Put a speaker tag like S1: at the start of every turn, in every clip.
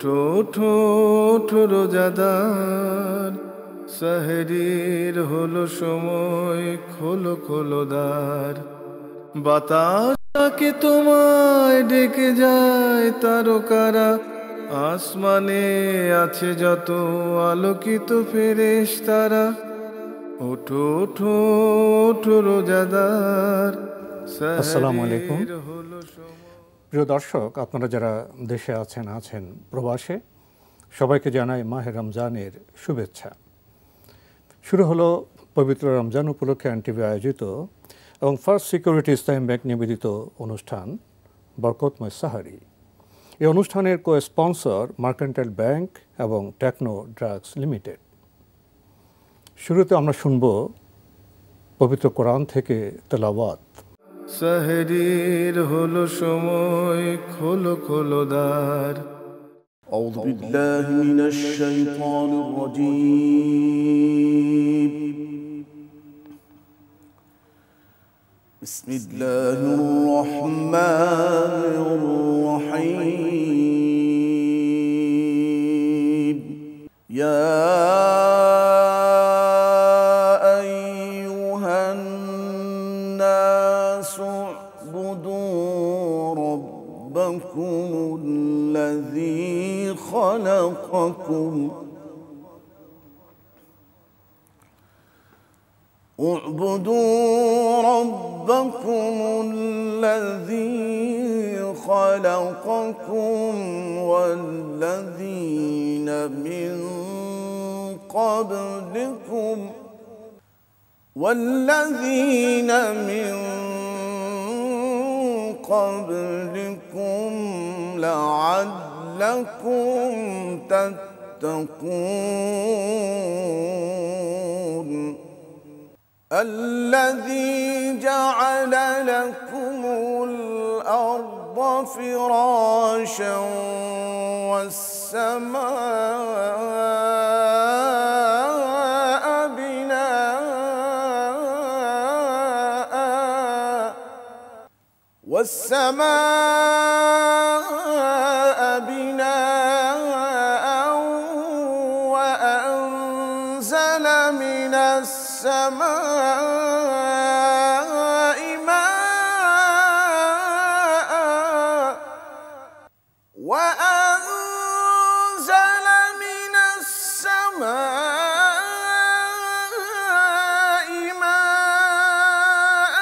S1: ঠোঁটো রোজাদার সাহেরির হলো সময়, খোলো খোলো দ্বার। বাতাসকে তোমায় ডেকে যায় তারকারা, আসমানে আছে যত আলোকিত ফেরেশতারা। ওঠো ওঠো ওঠো রোজাদার,
S2: আসসালামু আলাইকুম।
S1: সাহেরির হলো সময়।
S2: প্রিয় দর্শক, আপনারা যারা দেশে আছেন প্রবাসে, সবাইকে জানাই মাহে রমজানের শুভেচ্ছা। শুরু হলো পবিত্র রমজান উপলক্ষে এনটিভি আয়োজিত এবং ফার্স্ট সিকিউরিটি ইসলাম ব্যাংক নিবেদিত অনুষ্ঠান বরকতময় সাহারি। এই অনুষ্ঠানের কো-স্পন্সর মার্কেন্টাইল ব্যাংক এবং টেকনো ড্রাগস লিমিটেড। শুরুতে আমরা শুনব পবিত্র কোরআন থেকে তেলাওয়াত।
S1: সাহেরির হলো সময়, খোলো খোলো দ্বার।
S3: أعوذ بالله من الشيطان الرجيم. بسم الله الرحمن الرحيم. يا أيها الناس اعبدوا ربكم الذي خلقكم اعبدوا ربكم الذي خلقكم والذين من قبلكم لعلكم تتقون. الذي جعل لكم الأرض فراشا والسماء بناء وأنزل من السماء ماء وأنزل من السماء ماء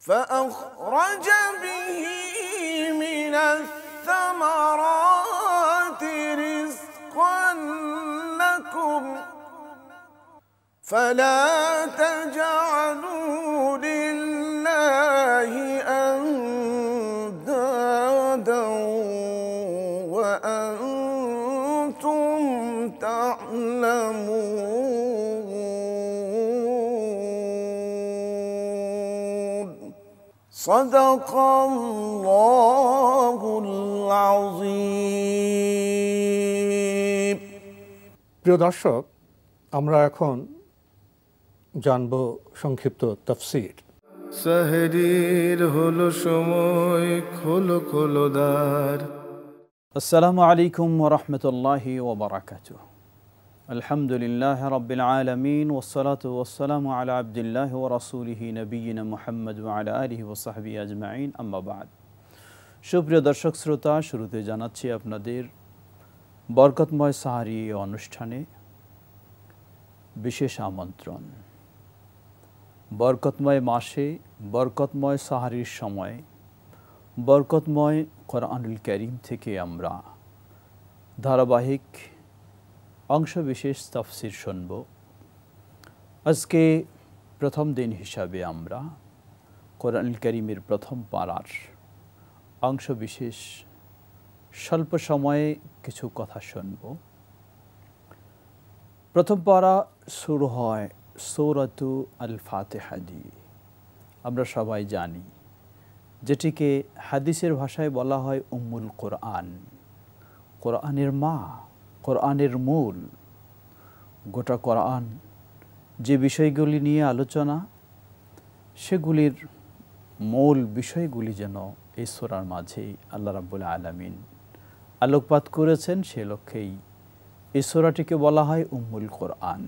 S3: فأخرج به من الثمرات رزقا لكم فلا تجعلوا لله أندادا وأنتم تعلمون. صدق الله العظيم.
S2: প্রিয় দর্শক, আমরা এখন জানব সংক্ষিপ্ত তাফসীর।
S1: সাহেরির হলো সময়, খোলো খোলো দ্বার।
S4: আসসালামু আলাইকুম ওয়া রাহমাতুল্লাহি ওয়া বারাকাতুহু। আলহামদুলিল্লাহ রাব্বিল আলামিন ওয়াসসালাতু ওয়াসসালামু আলা আবদিল্লাহি ওয়া রাসূলিহি নবিয়িনা মুহাম্মদ ওয়া আলা আলিহি ওয়া সাহবিহি আজমাইন, আম্মা বা'দ। সুপ্রিয় দর্শক শ্রোতা, শুরুতে জানাচ্ছি আপনাদের বরকতময় সাহারি অনুষ্ঠানে বিশেষ আমন্ত্রণ। বরকতময় মাসে, বরকতময় সাহারির সময়, বরকতময় কোরআনুল কারীম থেকে আমরা ধারাবাহিক অংশবিশেষ তাফসীর শুনব। আজকে প্রথম দিন হিসাবে আমরা কোরআনুল কারীমের প্রথম পারার অংশবিশেষ স্বল্প সময়ে কিছু কথা শুনব। প্রথম পারা শুরু হয় সূরাতু আল ফাতিহা দিয়ে। আমরা সবাই জানি যেটিকে হাদিসের ভাষায় বলা হয় উম্মুল কোরআন, কোরআনের মা, কোরআনের মূল। গোটা কোরআন যে বিষয়গুলি নিয়ে আলোচনা, সেগুলির মূল বিষয়গুলি যেন এই সূরার মাঝেই আল্লাহ রাব্বুল আলামিন আলোকপাত করেছেন। সে লক্ষ্যেই এই সূরাটিকে বলা হয় উম্মুল কোরআন।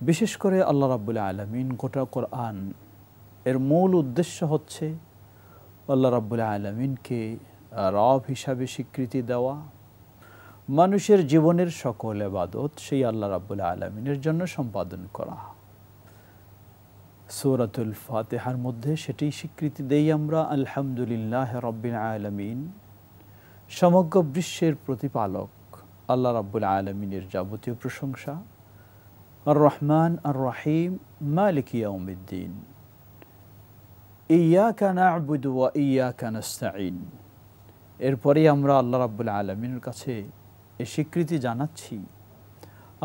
S4: বিশেষ করে আল্লাহ রাব্বুল আলামিন গোটা কোরআন এর মূল উদ্দেশ্য হচ্ছে আল্লাহ রাব্বুল আলামিনকে রব হিসাবে স্বীকৃতি দেওয়া, মানুষের জীবনের সকল ইবাদত সেই আল্লাহ রাব্বুল আলামিনের জন্য সম্পাদন করা। সূরাতুল ফাতিহার মধ্যে সেটি স্বীকৃতি দেই আমরা, আলহামদুলিল্লাহ রাব্বিল আলামিন, সমগ্র বিশ্বের প্রতিপালক আল্লাহ রাব্বুল আলামিনের যাবতীয় প্রশংসা। আর রহমান আর রহিম, মালিক ইয়াউমিদ্দিন, ইয়্যাকা না'বুদু ওয়া ইয়্যাকা নাস্তাঈন। এরপরে আমরা আল্লাহ রাব্বুল আলামিনের কাছে এই স্বীকৃতি জানাচ্ছি,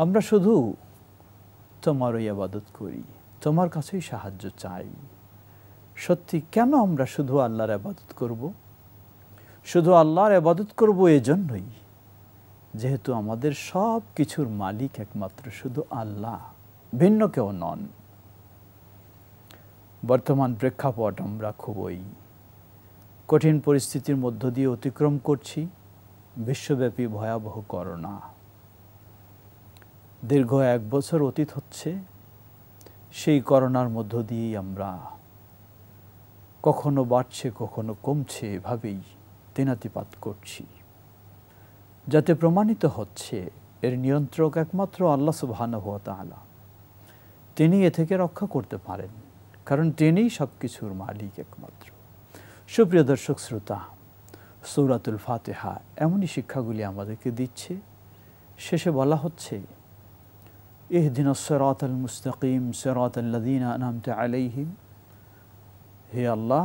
S4: আমরা শুধু তোমারই ইবাদত করি, তোমার কাছেই সাহায্য চাই। সত্যি কেন আমরা শুধু আল্লাহর ইবাদত করব? শুধু আল্লাহর ইবাদত করব এজন্যই যেহেতু আমাদের সব কিছুর মালিক একমাত্র শুধু আল্লাহ, ভিন্ন কেউ নন। বর্তমান প্রেক্ষাপট আমরা খুবই কঠিন পরিস্থিতির মধ্য দিয়ে অতিক্রম করছি। বিশ্বব্যাপী ভয়াবহ করোনা, দীর্ঘ 1 বছর অতীত হচ্ছে। সেই করোনার মধ্য দিয়েই আমরা কখনো বাড়ছে কখনো কমছে এভাবেই দিনাতিপাত করছি, যাতে প্রমাণিত হচ্ছে এর নিয়ন্ত্রক একমাত্র আল্লাহ সুবহানাহু ওয়া তাআলা। তিনি এ থেকে রক্ষা করতে পারেন, কারণ তিনিই সব কিছুর মালিক একমাত্র। সুপ্রিয় দর্শক শ্রোতা, সূরাতুল ফাতিহা এমনই শিক্ষাগুলি আমাদেরকে দিচ্ছে। শেষে বলা হচ্ছে, ইহদিনাস সিরাতাল মুস্তাকিম সিরাতাল্লাযীনা আন'আমতা আলাইহিম, হে আল্লাহ,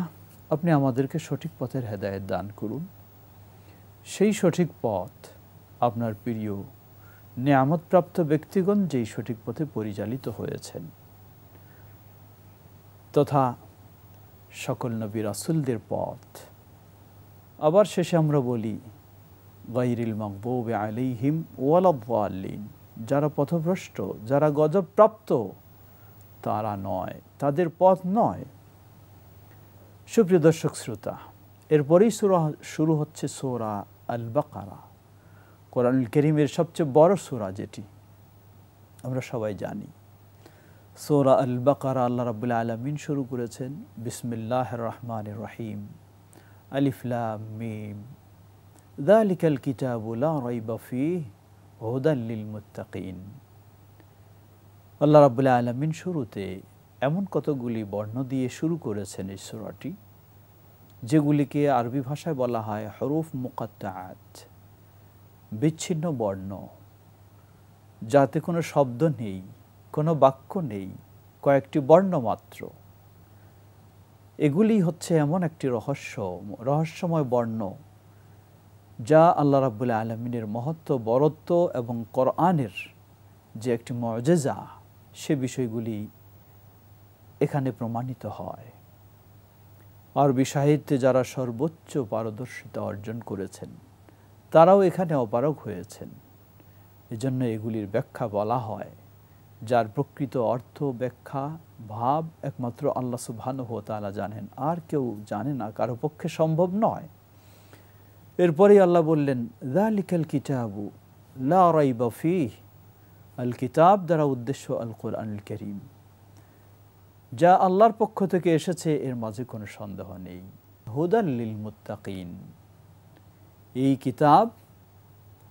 S4: আপনি আমাদেরকে সঠিক পথের হেদায়েত দান করুন। সেই সঠিক পথ আপনার প্রিয় নিয়ামতপ্রাপ্ত ব্যক্তিগণ যেই সঠিক পথে পরিচালিত হয়েছেন, তথা সকল নবী রাসূলদের পথ। আবার শেষে আমরা বলি, গায়রিল মাগদুবি আলাইহিম ওয়ালাদ-দাল্লিন, যারা পথভ্রষ্ট, যারা গজবপ্রাপ্ত, তারা নয়, তাদের পথ নয়। সুপ্রিয় দর্শক শ্রোতা, এরপরেই শুরু হচ্ছে সূরা আল বাকারা, কোরআনুল কারীমের সবচেয়ে বড় সূরা, যেটি আমরা সবাই জানি। সূরা আল বাকারা আল্লাহ রাব্বুল আলামিন শুরু করেছেন বিসমিল্লাহির রহমানির রহিম, আলিফ লাম মিম, যালিকাল কিতাবু লা রাইবা ফীহি হুদাল লিল মুত্তাকিন। আল্লাহ রাব্বুল আলামিন শুরুতে এমন কতগুলি বর্ণ দিয়ে শুরু করেছেন এই সূরাটি, যেগুলিকে আরবি ভাষায় বলা হয় হরুফ মুকাত্তাআত, বিচ্ছিন্ন বর্ণ, যাতে কোনো শব্দ নেই, কোনো বাক্য নেই, কয়েকটি বর্ণ মাত্র। এগুলি হচ্ছে এমন একটি রহস্যময় বর্ণ, যা আল্লাহ রাব্বুল আলামিনের মহত্ব, বরত্ব এবং কোরআনের যে একটি মুআজিজা, সে বিষয়গুলি এখানে প্রমাণিত হয়। আরবি সাহিত্যে যারা সর্বোচ্চ পারদর্শিতা অর্জন করেছেন, তারাও এখানে অপারগ হয়েছেন। এজন্য এগুলির ব্যাখ্যা বলা হয়, যার প্রকৃত অর্থ, ব্যাখ্যা, ভাব একমাত্র আল্লাহ সুবহানাহু ওয়া তাআলা জানেন, আর কেউ জানে না, কারো পক্ষে সম্ভব নয়। এরপরেই আল্লাহ বললেন, যালিকাল কিতাবু লা রাইবা ফীহি, আল কিতাব দ্বারা উদ্দেশ্য আল কোরআনুল কারীম, যা আল্লাহর পক্ষ থেকে এসেছে, এর মাঝে কোনো সন্দেহ নেই। হুদাল লিল মুত্তাকিন, এই কিতাব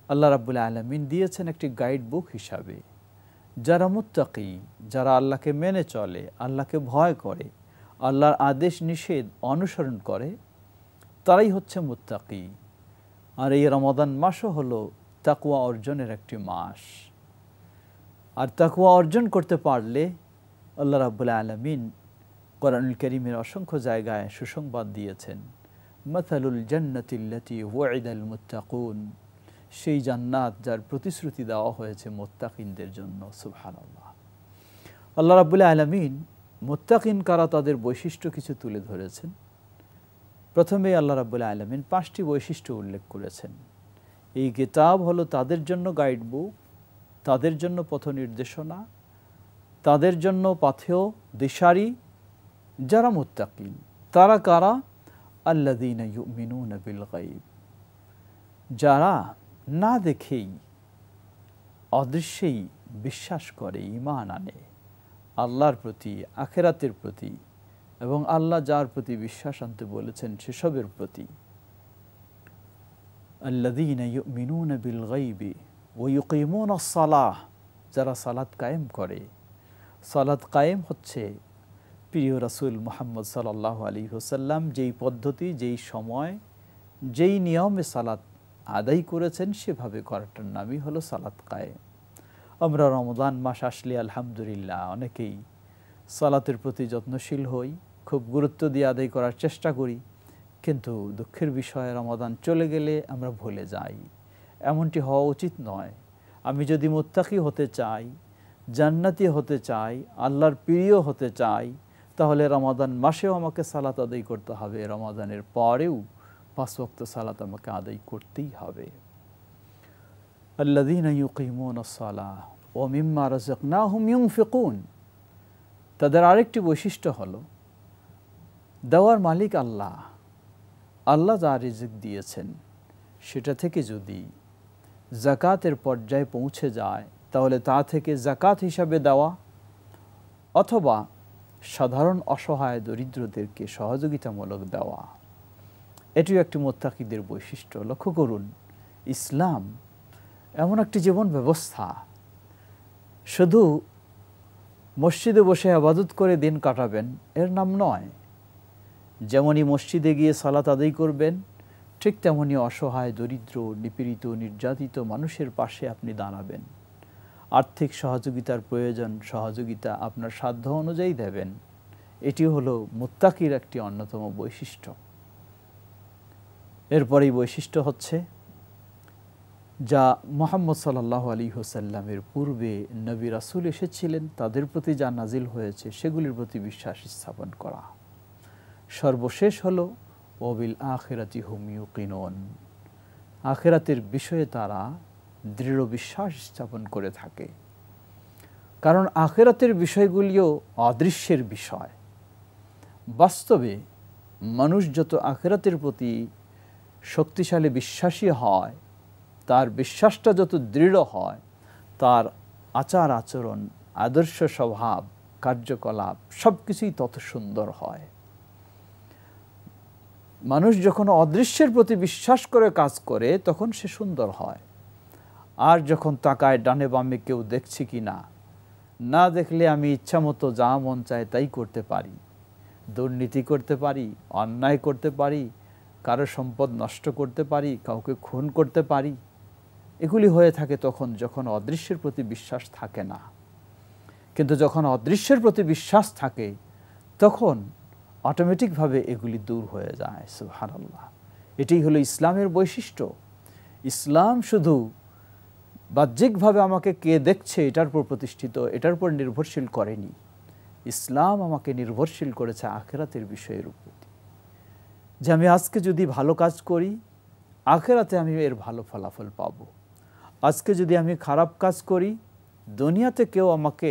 S4: আল্লাহ রাব্বুল আলামিন দিয়েছেন একটি গাইড বুক হিসাবে। যারা মুত্তাকি, যারা আল্লাহকে মেনে চলে, আল্লাহকে ভয় করে, আল্লাহর আদেশ নিষেধ অনুসরণ করে, তারাই হচ্ছে মুত্তাকি। আর এই রমাদান মাসও হলো তাকওয়া অর্জনের একটি মাস। আর তাকওয়া অর্জন করতে পারলে আল্লাহ রাব্বুল আলামিন কোরআনুল কারীমের অসংখ্য জায়গায় সুসংবাদ দিয়েছেন, মাসালুল জান্নাতিল্লাতী ওয়াইদাল মুত্তাকুন, সেই জান্নাত যার প্রতিশ্রুতি দেওয়া হয়েছে মুত্তাকিনদের জন্য। সুবহানাল্লাহ। আল্লাহ রাব্বুল আলামিন মুত্তাকিন কারা, তাদের বৈশিষ্ট্য কিছু তুলে ধরেছেন। প্রথমে আল্লাহ রাব্বুল আলামিন 5টি বৈশিষ্ট্য উল্লেখ করেছেন। এই কিতাব হলো তাদের জন্য গাইড বুক, তাদের জন্য পথ নির্দেশনা, তাদের জন্য পাথেয় দিশারি যারা মুত্তাকিন। তারা কারা? আল্লাযীনা ইউমিনুনা বিল গায়ব, যারা না দেখেই অদৃশ্যেই বিশ্বাস করে, ঈমান আনে আল্লাহর প্রতি, আখিরাতের প্রতি, এবং আল্লাহ যার প্রতি বিশ্বাস আনতে বলেছেন সেসবের প্রতি। আল্লাযীনা ইউমিনুনা বিল গায়বি ওয়া ইউকিমুনাস সালাহ, যারা সালাত কায়েম করে। সালাত কায়েম হচ্ছে প্রিয় রাসূল মুহাম্মদ সাল্লাল্লাহু আলাইহি ওয়াসাল্লাম যেই পদ্ধতি, যেই সময়, যেই নিয়মে সালাত আদায় করেছেন সেভাবে করাটার নামই হলো সালাত কায়েম। আমরা রমজান মাস আসলে আলহামদুলিল্লাহ অনেকেই সালাতের প্রতি যত্নশীল হই, খুব গুরুত্ব দিয়ে আদায় করার চেষ্টা করি, কিন্তু দুঃখের বিষয় রমাদান চলে গেলে আমরা ভুলে যাই। এমনটি হওয়া উচিত নয়। আমি যদি মুত্তাকি হতে চাই, জান্নাতি হতে চাই, আল্লাহর প্রিয় হতে চাই, তাহলে রমাদান মাসেও আমাকে সালাত আদায় করতে হবে, রমাদানের পরেও 5 ওয়াক্ত সালাত আমাকে আদায় করতেই হবে। আল্লাযীনা ইউকিমুনাস সালাহ ওয়া মিম্মা রাযাকনাহুম ইউনফিকুন, তাদের আরেকটি বৈশিষ্ট্য হলো দেওয়ার মালিক আল্লাহ। আল্লাহ যা রিজিক দিয়েছেন সেটা থেকে যদি যাকাতের পর্যায়ে পৌঁছে যায় তাহলে তা থেকে যাকাত হিসাবে দেওয়া, অথবা সাধারণ অসহায় দরিদ্রদেরকে সহযোগিতামূলক দেওয়া, এটিও একটি মুত্তাকিদের বৈশিষ্ট্য। লক্ষ্য করুন, ইসলাম এমন একটি জীবন ব্যবস্থা, শুধু মসজিদে বসে ইবাদত করে দিন কাটাবেন এর নাম নয়। যেমনই মসজিদে গিয়ে সালাত আদায় করবেন, ঠিক তেমনই অসহায় দরিদ্র নিপীড়িত নির্যাতিত মানুষের পাশে আপনি দাঁড়াবেন। আর্থিক সহযোগিতার প্রয়োজন, সহযোগিতা আপনার সাধ্য অনুযায়ী দেবেন। এটি হলো মুত্তাকির একটি অন্যতম বৈশিষ্ট্য। এরপরেই বৈশিষ্ট্য হচ্ছে যা মুহাম্মদ সাল্লাল্লাহু আলাইহি ওয়াসাল্লামের পূর্বে নবী রাসূল এসেছিলেন তাদের প্রতি যা নাজিল হয়েছে সেগুলির প্রতি বিশ্বাস স্থাপন করা। সর্বশেষ হলো ওয়াবিল আখিরাতি হুম ইউকিনুন, আখিরাতের বিষয়ে তারা দৃঢ় বিশ্বাস স্থাপন করে থাকে। কারণ আখিরাতের বিষয়গুলিও অদৃশ্যের বিষয়। বাস্তবে মানুষ যত আখিরাতের প্রতি শক্তিশালী বিশ্বাসী হয়, তার বিশ্বাসটা যত দৃঢ় হয়, তার আচার আচরণ, আদর্শ স্বভাব, কার্যকলাপ সব কিছুই তত সুন্দর হয়। মানুষ যখন অদৃশ্যের প্রতি বিশ্বাস করে কাজ করে তখন সে সুন্দর হয়। আর যখন তাকায় ডানে বামে কেউ দেখছে কি না, না দেখলে আমি ইচ্ছা মতো যা মন চায় তাই করতে পারি, দুর্নীতি করতে পারি, অন্যায় করতে পারি, কারো সম্পদ নষ্ট করতে পারি, কাউকে খুন করতে পারি, এগুলি হয়ে থাকে তখন যখন অদৃশ্যের প্রতি বিশ্বাস থাকে না। কিন্তু যখন অদৃশ্যের প্রতি বিশ্বাস থাকে তখন অটোমেটিকভাবে এগুলি দূর হয়ে যায়। সুবহানাল্লাহ, এটাই হলো ইসলামের বৈশিষ্ট্য। ইসলাম শুধু বাহ্যিকভাবে আমাকে কে দেখছে এটার উপর প্রতিষ্ঠিত, এটার উপর নির্ভরশীল করেনি। ইসলাম আমাকে নির্ভরশীল করেছে আখিরাতের বিষয়ের উপর, যে আমি আজকে যদি ভালো কাজ করি আখিরাতে আমি এর ভালো ফলাফল পাব। আজকে যদি আমি খারাপ কাজ করি দুনিয়াতে কেউ আমাকে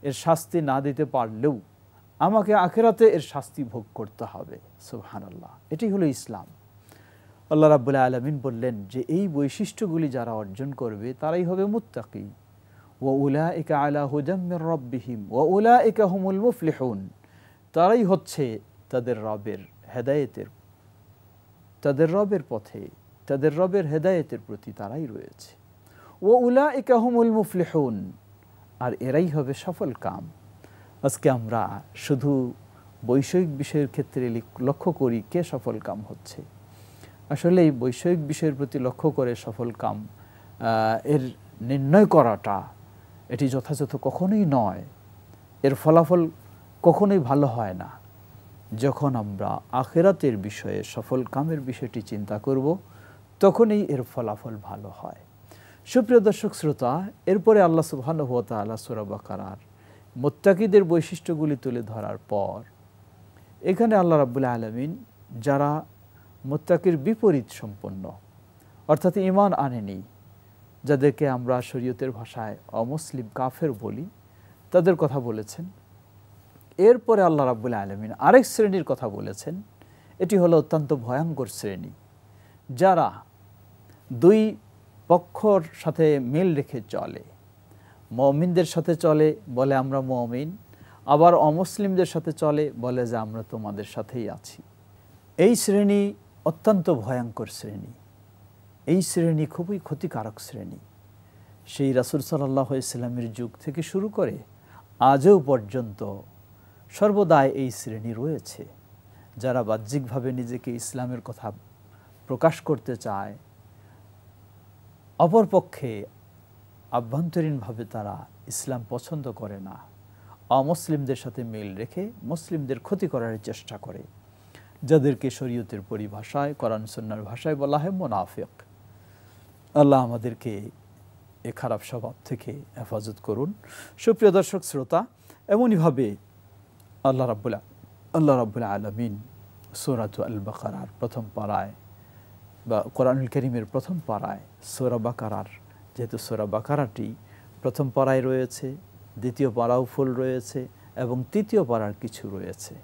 S4: এর শাস্তি না দিতে পারলেও আমাকে আখিরাতে এর শাস্তি ভোগ করতে হবে। সুবহানাল্লাহ, এটাই হলো ইসলাম। আল্লাহ রাব্বুল আলামিন বললেন যে এই বৈশিষ্ট্যগুলি যারা অর্জন করবে তারাই হবে মুত্তাকি। ওয়া উলাইকা আলা হুদাম মির রাব্বিহিম ওয়া উলাইকা হুমুল মুফলিহুন, তারাই হচ্ছে তাদের রবের হেদায়েতের, তাদের রবের পথে, তাদের রবের হেদায়েতের প্রতি তারাই রয়েছে। ওয়া উলাইকা হুমুল মুফলিহুন, আর এরাই হবে সফল কাম। আজকে আমরা শুধু বৈষয়িক বিষয়ের ক্ষেত্রে লক্ষ্য করি কে সফল কাম হচ্ছে। আসলে এই বৈষয়িক বিষয়ের প্রতি লক্ষ্য করে সফল কাম এর নির্ণয় করাটা এটি যথাযথ কখনোই নয়। এর ফলাফল কখনোই ভালো হয় না। যখন আমরা আখিরাতের বিষয়ে সফল কামের বিষয়টি চিন্তা করব তখনই এর ফলাফল ভালো হয়। সুপ্রিয় দর্শক শ্রোতা, এরপরে আল্লাহ সুবহানাহু ওয়া তাআলা সূরা বাকারার মুত্তাকিদের বৈশিষ্ট্যগুলি তুলে ধরার পর এখানে আল্লাহ রাব্বুল আলামিন যারা মুত্তাকির বিপরীত সম্পন্ন, অর্থাৎ ঈমান আনেনি, যাদেরকে আমরা শরীয়তের ভাষায় অমুসলিম কাফের বলি, তাদের কথা বলেছেন। এরপরে আল্লাহ রাব্বুল আলামিন আরেক শ্রেণীর কথা বলেছেন। এটি হলো অত্যন্ত ভয়ঙ্কর শ্রেণী, যারা দুই পক্ষর সাথে মিল রেখে চলে। মুমিনদের সাথে চলে বলে আমরা মুমিন, আবার অমুসলিমদের সাথে চলে বলে যে আমরা তোমাদের সাথেই আছি। এই শ্রেণী অত্যন্ত ভয়ঙ্কর শ্রেণী। এই শ্রেণী খুবই ক্ষতিকারক শ্রেণী। সেই রাসূল সাল্লাল্লাহু আলাইহি সাল্লামের যুগ থেকে শুরু করে আজও পর্যন্ত সর্বদাই এই শ্রেণী রয়েছে, যারা বাহ্যিকভাবে নিজেকে ইসলামের কথা প্রকাশ করতে চায়, অপরপক্ষে আভ্যন্তরীণভাবে তারা ইসলাম পছন্দ করে না, অমুসলিমদের সাথে মিল রেখে মুসলিমদের ক্ষতি করার চেষ্টা করে, যাদেরকে শরীয়তের পরিভাষায়, কোরআন সুন্নাহর ভাষায় বলা হয় মুনাফিক। আল্লাহ আমাদেরকে এ খারাপ স্বভাব থেকে হেফাজত করুন। সুপ্রিয় দর্শক শ্রোতা, এমনইভাবে আল্লাহ রাব্বুল আলামিন সূরা আল বাকারার প্রথম পারায় বা কোরআনুল কারীমের প্রথম পারায় সূরা বাকারার, যেহেতু সূরা বাকারাটি প্রথম পারায় রয়েছে, দ্বিতীয় পারাও ফুল রয়েছে এবং তৃতীয় পারার কিছু রয়েছে,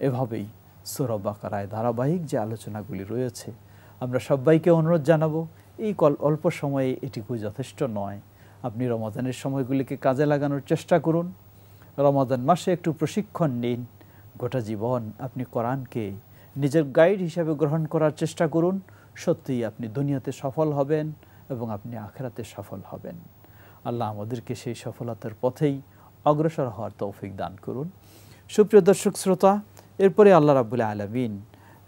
S4: এভাবেই সূরা বাকারায় ধারাবাহিক যে আলোচনাগুলি রয়েছে, আমরা সবাইকে অনুরোধ জানাবো এই অল্প সময়ে এটিকু যথেষ্ট নয়। আপনি রমাদানের সময়গুলিকে কাজে লাগানোর চেষ্টা করুন। রমাদান মাসে একটু প্রশিক্ষণ নিন। গোটা জীবন আপনি কোরআনকে নিজের গাইড হিসেবে গ্রহণ করার চেষ্টা করুন। সত্যিই আপনি দুনিয়াতে সফল হবেন এবং আপনি আখিরাতে সফল হবেন। আল্লাহ আমাদেরকে সেই সফলতার পথেই অগ্রসর হওয়ার তৌফিক দান করুন। সুপ্রিয় দর্শক শ্রোতা, এরপরে আল্লাহ রাব্বুল আলামিন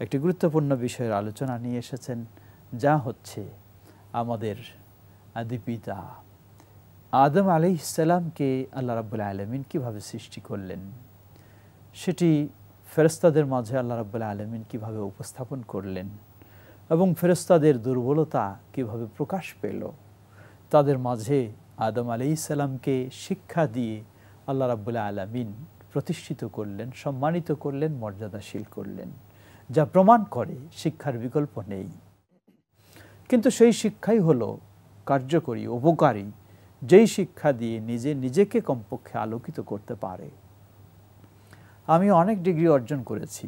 S4: একটি গুরুত্বপূর্ণ বিষয়ের আলোচনা নিয়ে এসেছেন, যা হচ্ছে আমাদের আদি পিতা আদম আলাইহিস সালামকে আল্লাহ রাব্বুল আলামিন কিভাবে সৃষ্টি করলেন, সেটি ফেরেশতাদের মাঝে আল্লাহ রাব্বুল আলামিন কিভাবে উপস্থাপন করলেন এবং ফেরেশতাদের দুর্বলতা কিভাবে প্রকাশ পেল। তাদের মাঝে আদম আলাইহিস সালামকে শিক্ষা দিয়ে আল্লাহ রাব্বুল আলামিন প্রতিষ্ঠিত করলেন, সম্মানিত করলেন, মর্যাদাশীল করলেন, যা প্রমাণ করে শিক্ষার বিকল্প নেই। কিন্তু সেই শিক্ষাই হলো কার্যকরী, উপকারী, যেই শিক্ষা দিয়ে নিজেকে কমপক্ষে আলোকিত করতে পারে। আমি অনেক ডিগ্রি অর্জন করেছি,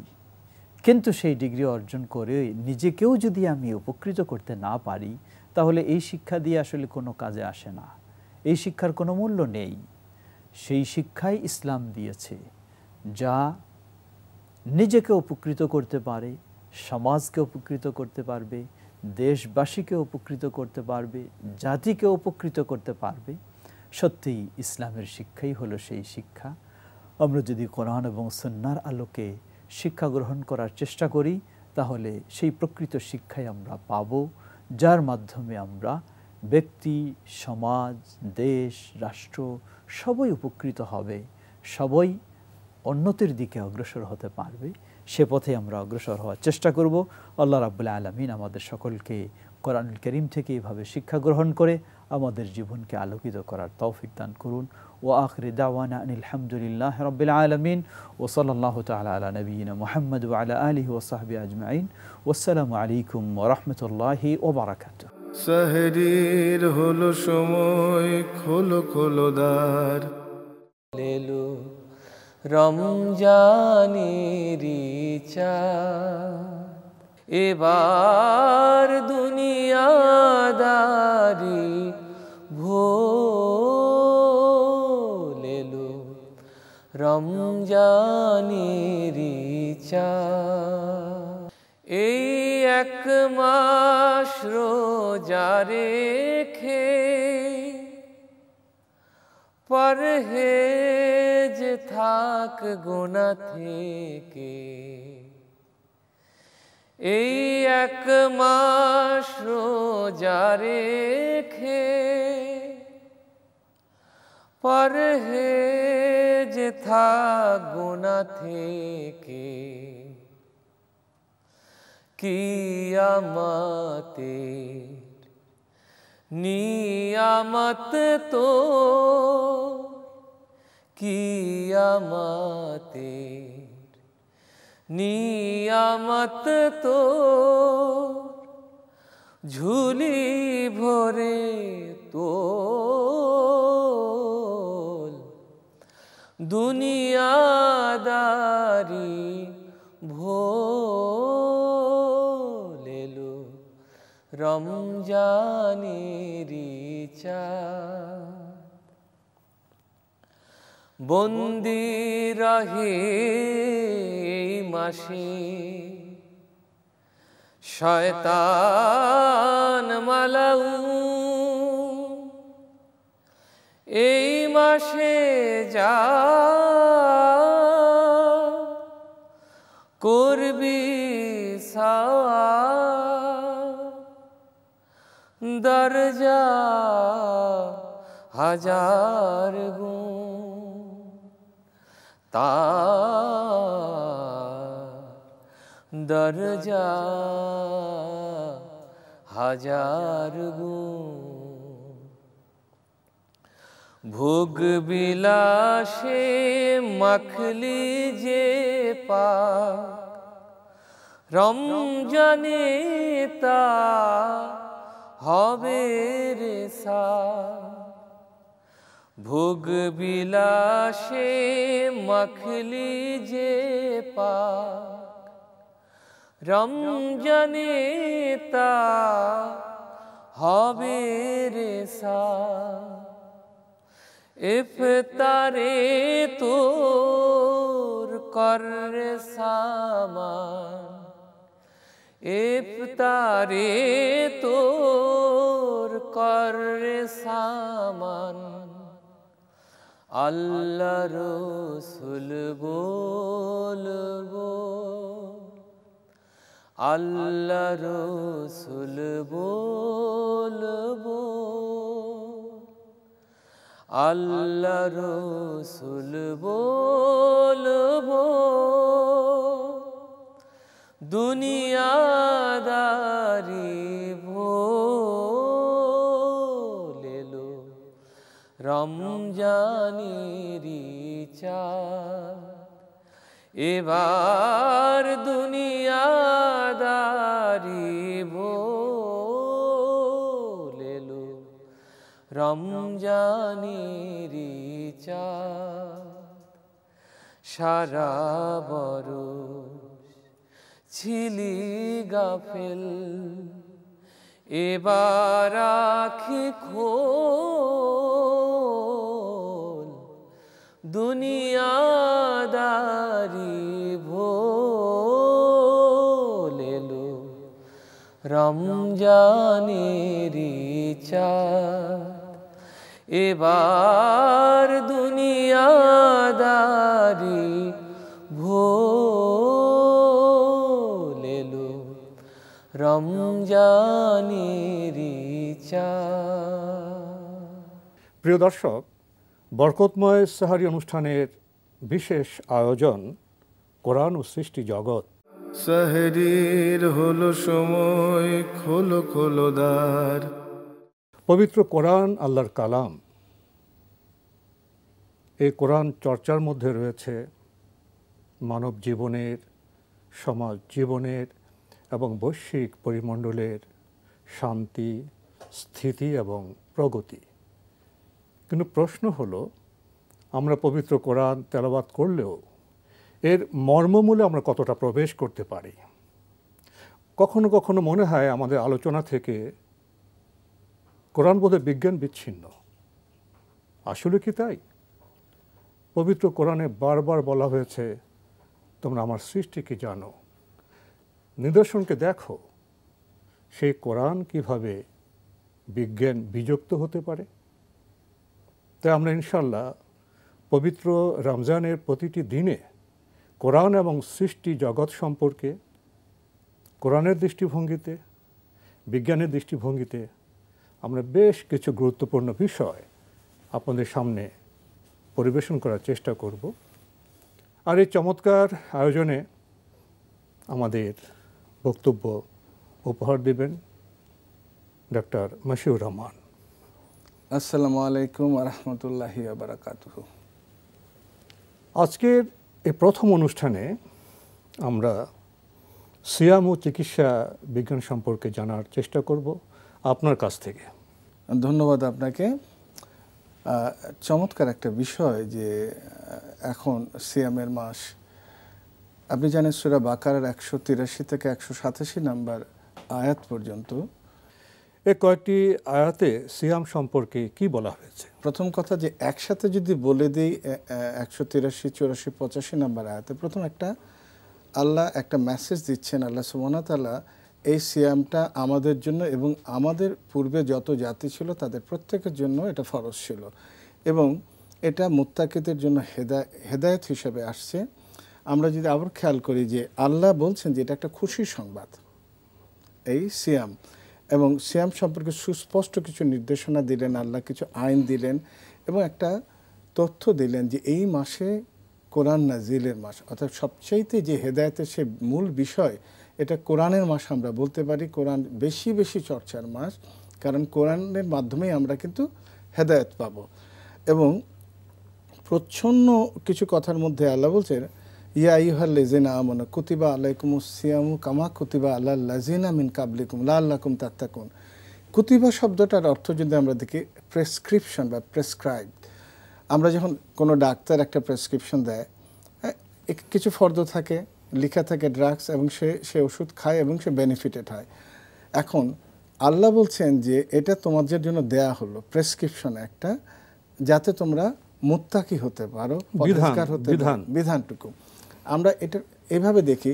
S4: কিন্তু সেই ডিগ্রি অর্জন করে নিজেকেও যদি আমি উপকৃত করতে না পারি, তাহলে এই শিক্ষা দিয়ে আসলে কোনো কাজে আসে না। এই শিক্ষার কোনো মূল্য নেই। সেই শিক্ষাই ইসলাম দিয়েছে, যা নিজেকে উপকৃত করতে পারে, সমাজকে উপকৃত করতে পারবে, দেশবাসীকে উপকৃত করতে পারবে, জাতিকে উপকৃত করতে পারবে। সত্যিই ইসলামের শিক্ষাই হলো সেই শিক্ষা। আমরা যদি কোরআন এবং সুন্নাহর আলোকে শিক্ষা গ্রহণ করার চেষ্টা করি, তাহলে সেই প্রকৃত শিক্ষাই আমরা পাব, যার মাধ্যমে আমরা ব্যক্তি, সমাজ, দেশ, রাষ্ট্র সবই উপকৃত হবে, সবই উন্নতির দিকে অগ্রসর হতে পারবে। সে পথে আমরা অগ্রসর হওয়ার চেষ্টা করব। আল্লাহ রাব্বুল আলামিন আমাদের সকলকে কোরআনুল কারীম থেকে এভাবে শিক্ষা গ্রহণ করে আমাদের জীবনকে আলোকিত করার তৌফিক দান করুন। ওয়া আখিরি দাওয়ানা আনিল হামদুলিল্লাহি রাব্বিল আলামিন ওয়া সাল্লাল্লাহু তাআলা আলা নবিয়িনা মুহাম্মদ ওয়া আলা আলিহি ওয়া সাহবিহি আজমাইন। ওয়াসসালামু আলাইকুম ওয়া রাহমাতুল্লাহি ওয়া বারাকাতুহু।
S1: সাহরির হলো সময়, খোলো খোলো দ্বার।
S5: লেলো রমজানেরি চাঁদ, এবার দুনিয়াদারি ভুল এলো রমজানেরি চাঁদ। এই এক মাস রোজা রেখে পরহেজ থাক গুনাহ থেকে, এই এক মাস রোজা রেখে পরহেজ থাক গুনাহ থেকে, কিয়ামতের নিয়ামত তো, কিয়ামতের নিয়ামত তো ঝুলি ভরে তোল দুনিয়াদারি ভোল এলো রমজানেরি চাঁদ বন্দি রহে এই মাসে শয়তান মালাউ এই মাসে যা করবি দরজা হাজার গুণ তার দরজা হাজার গুণ ভোগ বিলাসে মখলি যে পা রমজানে তা হবে রে সা ভোগ বিলাসে মখলি যে পা রমজানে তা হবে রে সা ইফতারে তোর কর সামান ইফতারে তোর কর সামান আল্লাহ রসুল বলবো আল্লাহ রসুল বলবো আল্লাহ রসুল বলবো দুনিয়াদারি ভোল এলো রমজানেরি চাঁদ এবার দুনিয়াদারি ভোল এলো রমজানেরি চাঁদ সারা বরষ ছিলি গাফেল এবার আখি খোল দুনিয়াদারি ভোল এলো রমজানেরি চাঁদ এবার দুনিয়াদারি ভোল এলো রমজানেরি চাঁদ।
S2: প্রিয় দর্শক, বরকতময় সাহারি অনুষ্ঠানের বিশেষ আয়োজন কোরআন ও সৃষ্টি জগৎ।
S1: সাহরির হলো সময়, খোলো খোলো দ্বার।
S2: পবিত্র কোরআন আল্লাহর কালাম। এই কোরআন চর্চার মধ্যে রয়েছে মানব জীবনের, সমাজ জীবনের এবং বৈশ্বিক পরিমণ্ডলের শান্তি, স্থিতি এবং প্রগতি। কিন্তু প্রশ্ন হলো, আমরা পবিত্র কোরআন তেলাওয়াত করলেও এর মর্মমূলে আমরা কতটা প্রবেশ করতে পারি? কখনো কখনো মনে হয় আমাদের আলোচনা থেকে কোরআন বোধহয় বিজ্ঞান বিচ্ছিন্ন। আসলে কি তাই? পবিত্র কোরআনে বারবার বলা হয়েছে, তোমরা আমার সৃষ্টিকে জানো, নিদর্শনকে দেখো। সেই কোরআন কিভাবে বিজ্ঞান বিযুক্ত হতে পারে? তাই আমরা ইনশাল্লাহ পবিত্র রমজানের প্রতিটি দিনে কোরআন এবং সৃষ্টি জগৎ সম্পর্কে কোরআনের দৃষ্টিভঙ্গিতে, বিজ্ঞানের দৃষ্টিভঙ্গিতে আমরা বেশ কিছু গুরুত্বপূর্ণ বিষয় আপনাদের সামনে পরিবেশন করার চেষ্টা করব। আর এই চমৎকার আয়োজনে আমাদের বক্তব্য উপহার দেবেন ডক্টর মশিউর রহমান।
S6: আসসালামু আলাইকুম রহমতুল্লাহি বারাকাতুহু।
S2: আজকের এই প্রথম অনুষ্ঠানে আমরা সিয়াম ও চিকিৎসা বিজ্ঞান সম্পর্কে জানার চেষ্টা করব আপনার কাছ থেকে।
S6: ধন্যবাদ আপনাকে। চমৎকার একটা বিষয় যে এখন সিয়ামের মাস। আপনি জানেন সূরা বাকারার 183 থেকে 187 নম্বর আয়াত পর্যন্ত
S2: এ কয়েকটি আয়াতে সিয়াম সম্পর্কে কি বলা হয়েছে?
S6: প্রথম কথা যে একসাথে যদি বলে দিই 183, 84, 85 নম্বর আয়াতে প্রথম আল্লাহ একটা মেসেজ দিচ্ছেন। আল্লাহ সুবহানাহু ওয়া তাআলা এই সিয়ামটা আমাদের জন্য এবং আমাদের পূর্বে যত জাতি ছিল তাদের প্রত্যেকের জন্য এটা ফরজ ছিল এবং এটা মুত্তাকিদের জন্য হেদায়েত হিসেবে আসছে। আমরা যদি আবার খেয়াল করি যে আল্লাহ বলছেন যে এটা একটা খুশির সংবাদ এই সিয়াম, এবং সিয়াম সম্পর্কে সুস্পষ্ট কিছু নির্দেশনা দিলেন, আল্লাহ কিছু আইন দিলেন এবং একটা তথ্য দিলেন যে এই মাসে কোরআন নাজিলের মাস, অর্থাৎ সবচাইতে যে হেদায়েতের সে মূল বিষয় এটা কোরআনের মাস আমরা বলতে পারি। কোরআন বেশি বেশি চর্চার মাস, কারণ কোরআনের মাধ্যমেই আমরা কিন্তু হেদায়েত পাব। এবং প্রচ্ছন্ন কিছু কথার মধ্যে আল্লাহ বলছেন ইয়া আইয়ুহাল্লাযিনা আমানু কুতিবা আলাইকুমুস সিয়ামু কামা কুতিবা আলাল লাযিনা মিন কাবলিকুম লাআল্লাকুম তাত্তাকুন। কুতিবা শব্দটার অর্থ যদি আমরা দেখি প্রেসক্রিপশন বা প্রেসক্রাইব। আমরা যখন কোনো ডাক্তার একটা প্রেসক্রিপশন দেয়, কিছু ফর্দ থাকে, লেখা থাকে ড্রাগস, এবং সে ওষুধ খায় এবং সে বেনিফিটেড হয়। এখন আল্লাহ বলছেন যে এটা তোমাদের জন্য দেয়া হলো প্রেসক্রিপশন একটা, যাতে তোমরা মুত্তাকি হতে পারো, পরহেজগার হতে পারো, বিধানটুকু। আমরা এটা এভাবে দেখি,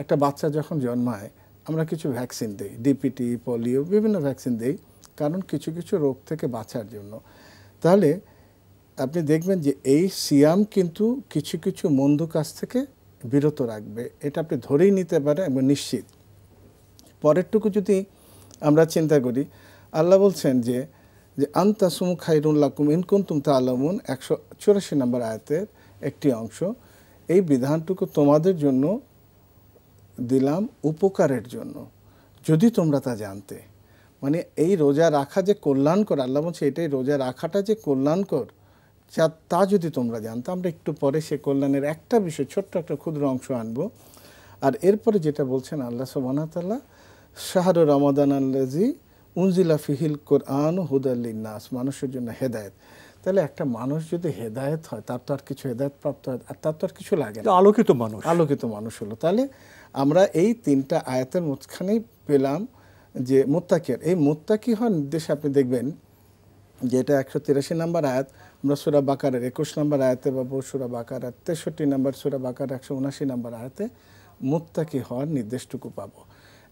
S6: একটা বাচ্চা যখন জন্মায় আমরা কিছু ভ্যাকসিন দিই, ডিপিটি, পোলিও, বিভিন্ন ভ্যাকসিন দিই, কারণ কিছু কিছু রোগ থেকে বাঁচার জন্য। তাহলে আপনি দেখবেন যে এই সিয়াম কিন্তু কিছু কিছু মন্দ কাজ থেকে বিরত রাখবে, এটা আপনি ধরেই নিতে পারেন এবং নিশ্চিত। পরেরটুকু যদি আমরা চিন্তা করি, আল্লাহ বলছেন যে আনতাসুমু খায়রুল লাকুম ইন কুনতুম তা'লামুন 184 নম্বর আয়াতের একটি অংশ। এই বিধানটুকু তোমাদের জন্য দিলাম উপকারের জন্য, যদি তোমরা তা জানতে। মানে এই রোজা রাখা যে কল্যাণকর, আল্লাহ বলছে এটাই রোজা রাখাটা যে কল্যাণকর, তা যদি তোমরা জানতো। আমরা একটু পরে সে কল্যাণের একটা বিষয়, ছোট্ট একটা ক্ষুদ্র অংশ আনবো। আর এরপরে যেটা বলছেন আল্লাহ সুবহানাহু ওয়া তাআলা, শাহরু রমাদান আল্লাযী উনজিলা ফিহিল কুরআন হুদাল লিন্নাস, মানুষের জন্য হেদায়েত। তাহলে একটা মানুষ যদি হেদায়েত হয়, তার তো আর কিছু হেদায়েত প্রাপ্ত হয়, আর তার তো আর কিছু লাগে না, আলোকিত মানুষ হলো। তাহলে আমরা এই তিনটা আয়াতের মাঝখানেই পেলাম যে মুত্তাকির, এই মুত্তাকি হওয়ার নির্দেশে আপনি দেখবেন যে এটা 183 নম্বর আয়াত, আমরা সূরা বাকারার 21 নম্বর আয়াতে পাবো, সূরা বাকারার 63 নম্বর, সূরা বাকারার 179 নম্বর আয়াতে মুত্তাকি হওয়ার নির্দেশটুকু পাবো।